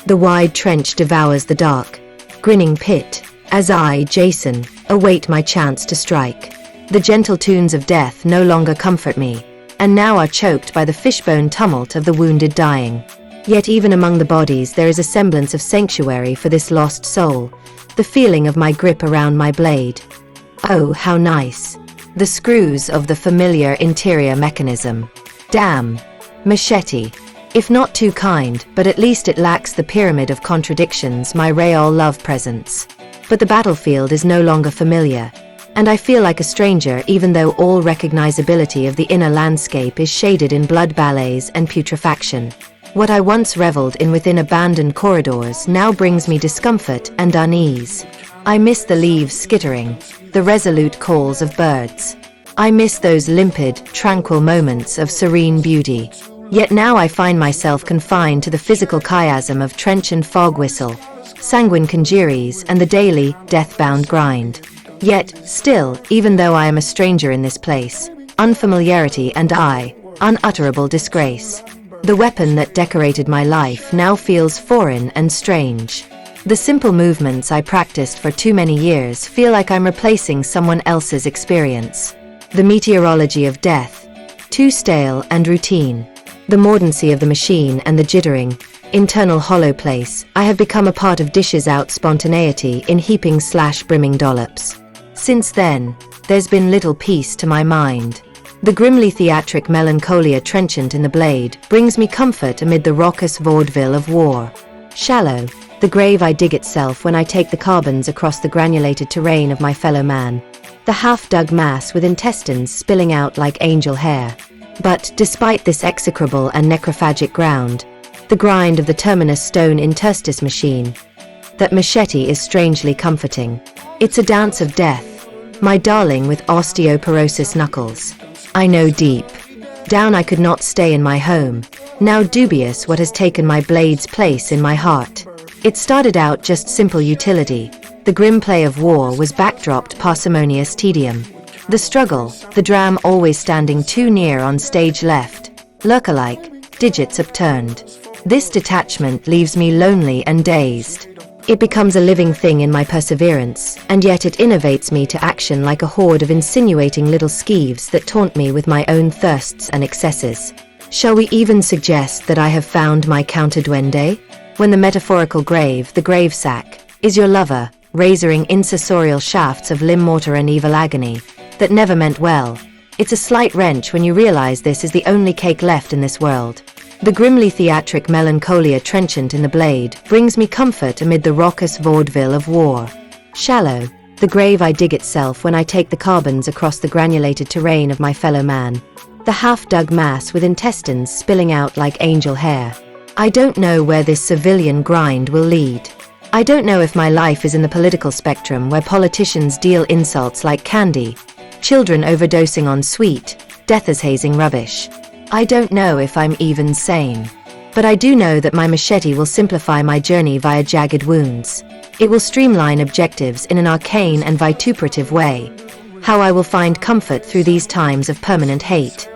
The wide trench devours the dark, grinning pit, as I, Jason, await my chance to strike. The gentle tunes of death no longer comfort me, and now are choked by the fishbone tumult of the wounded dying. Yet even among the bodies there is a semblance of sanctuary for this lost soul, the feeling of my grip around my blade. Oh, how nice. The screws of the familiar interior mechanism. Damn. Machete. If not too kind, but at least it lacks the pyramid of contradictions my Real love presents. But the battlefield is no longer familiar, and I feel like a stranger even though all recognizability of the inner landscape is shaded in blood ballets and putrefaction. What I once reveled in within abandoned corridors now brings me discomfort and unease. I miss the leaves skittering, the resolute calls of birds. I miss those limpid, tranquil moments of serene beauty. Yet now I find myself confined to the physical chiasm of trench and fog whistle, sanguine congeries, and the daily, death-bound grind. Yet, still, even though I am a stranger in this place, unfamiliarity and unutterable disgrace. The weapon that decorated my life now feels foreign and strange. The simple movements I practiced for too many years feel like I'm replacing someone else's experience. The meteorology of death, too stale and routine. The mordancy of the machine and the jittering, internal hollow place. I have become a part of dishes out spontaneity in heaping/brimming dollops. Since then, there's been little peace to my mind. The grimly theatric melancholia trenchant in the blade brings me comfort amid the raucous vaudeville of war. Shallow, the grave I dig itself when I take the carbons across the granulated terrain of my fellow man. The half-dug mass with intestines spilling out like angel hair. But, despite this execrable and necrophagic ground, the grind of the terminus stone interstice machine, that machete is strangely comforting. It's a dance of death, my darling with osteoporosis knuckles. I know deep down I could not stay in my home, now dubious what has taken my blade's place in my heart. It started out just simple utility. The grim play of war was backdropped parsimonious tedium. The struggle, the dram always standing too near on stage left, lurker-like, digits upturned. This detachment leaves me lonely and dazed. It becomes a living thing in my perseverance, and yet it innovates me to action like a horde of insinuating little skeeves that taunt me with my own thirsts and excesses. Shall we even suggest that I have found my counter-duende? When the metaphorical grave, the gravesack, is your lover, razoring incensorial shafts of limb mortar and evil agony, that never meant well. It's a slight wrench when you realize this is the only cake left in this world. The grimly theatric melancholia trenchant in the blade brings me comfort amid the raucous vaudeville of war. Shallow, the grave I dig itself when I take the carbons across the granulated terrain of my fellow man. The half-dug mass with intestines spilling out like angel hair. I don't know where this civilian grind will lead. I don't know if my life is in the political spectrum where politicians deal insults like candy, children overdosing on sweet, death as hazing rubbish. I don't know if I'm even sane. But I do know that my machete will simplify my journey via jagged wounds. It will streamline objectives in an arcane and vituperative way. How I will find comfort through these times of permanent hate.